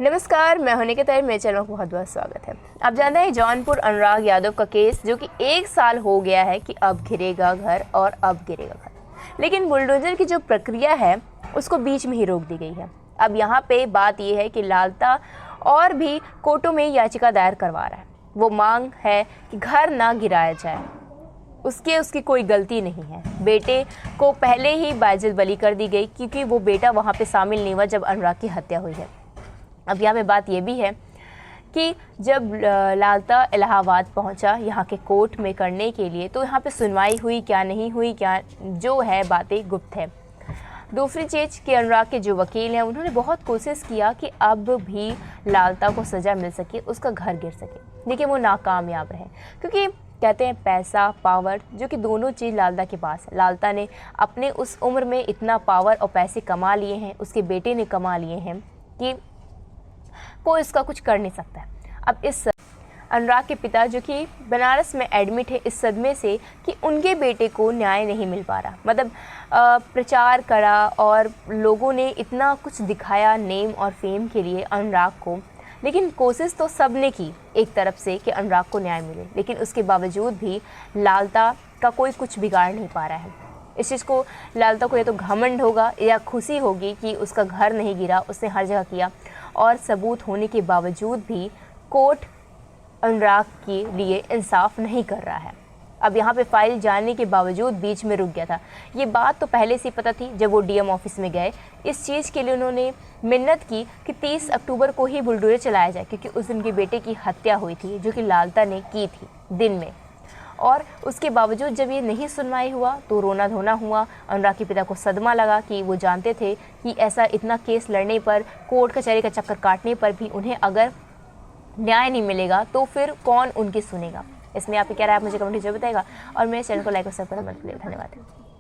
नमस्कार, मैं हूं निकिता, मेरे चैनल को बहुत बहुत स्वागत है। आप जानते हैं जौनपुर अनुराग यादव का केस जो कि 1 साल हो गया है कि अब गिरेगा घर और अब गिरेगा घर, लेकिन बुलडोजर की जो प्रक्रिया है उसको बीच में ही रोक दी गई है। अब यहाँ पे बात ये है कि लालता और भी कोर्टों में याचिका दायर करवा रहा है। वो मांग है कि घर ना गिराया जाए, उसकी कोई गलती नहीं है। बेटे को पहले ही बाइज्जत बरी कर दी गई क्योंकि वो बेटा वहाँ पे शामिल नहीं हुआ जब अनुराग की हत्या हुई है। अब यहाँ पे बात ये भी है कि जब लालता इलाहाबाद पहुँचा यहाँ के कोर्ट में करने के लिए, तो यहाँ पे सुनवाई हुई क्या नहीं हुई, क्या जो है बातें गुप्त है। दूसरी चीज़ कि अनुराग के जो वकील हैं उन्होंने बहुत कोशिश किया कि अब भी लालता को सज़ा मिल सके, उसका घर गिर सके, लेकिन वो नाकामयाब रहे। क्योंकि कहते हैं पैसा पावर, जो कि दोनों चीज़ लालता के पास है। लालता ने अपने उस उम्र में इतना पावर और पैसे कमा लिए हैं, उसके बेटे ने कमा लिए हैं कि कोई इसका कुछ कर नहीं सकता है। अब इस अनुराग के पिता जो कि बनारस में एडमिट है, इस सदमे से कि उनके बेटे को न्याय नहीं मिल पा रहा। मतलब प्रचार करा और लोगों ने इतना कुछ दिखाया नेम और फेम के लिए अनुराग को, लेकिन कोशिश तो सब ने की एक तरफ से कि अनुराग को न्याय मिले, लेकिन उसके बावजूद भी लालता का कोई कुछ बिगाड़ नहीं पा रहा है। इस चीज़ को लालता को या तो घमंड होगा या खुशी होगी कि उसका घर नहीं गिरा, उसने हर जगह किया, और सबूत होने के बावजूद भी कोर्ट अनुराग के लिए इंसाफ नहीं कर रहा है। अब यहाँ पे फाइल जाने के बावजूद बीच में रुक गया था। ये बात तो पहले से पता थी जब वो डीएम ऑफिस में गए। इस चीज़ के लिए उन्होंने मिन्नत की कि 30 अक्टूबर को ही बुलडोजर चलाया जाए, क्योंकि उस दिन के बेटे की हत्या हुई थी जो कि लालता ने की थी दिन में। और उसके बावजूद जब ये नहीं सुनवाई हुआ तो रोना धोना हुआ। अनुराग के पिता को सदमा लगा कि वो जानते थे कि ऐसा इतना केस लड़ने पर, कोर्ट कचहरी का चक्कर काटने पर भी उन्हें अगर न्याय नहीं मिलेगा तो फिर कौन उनकी सुनेगा। इसमें आपकी क्या राय है, मुझे कमेंट जरूर बताएगा, और मेरे चैनल को लाइक और सब्सक्राइब करना मत भूलिएगा। धन्यवाद।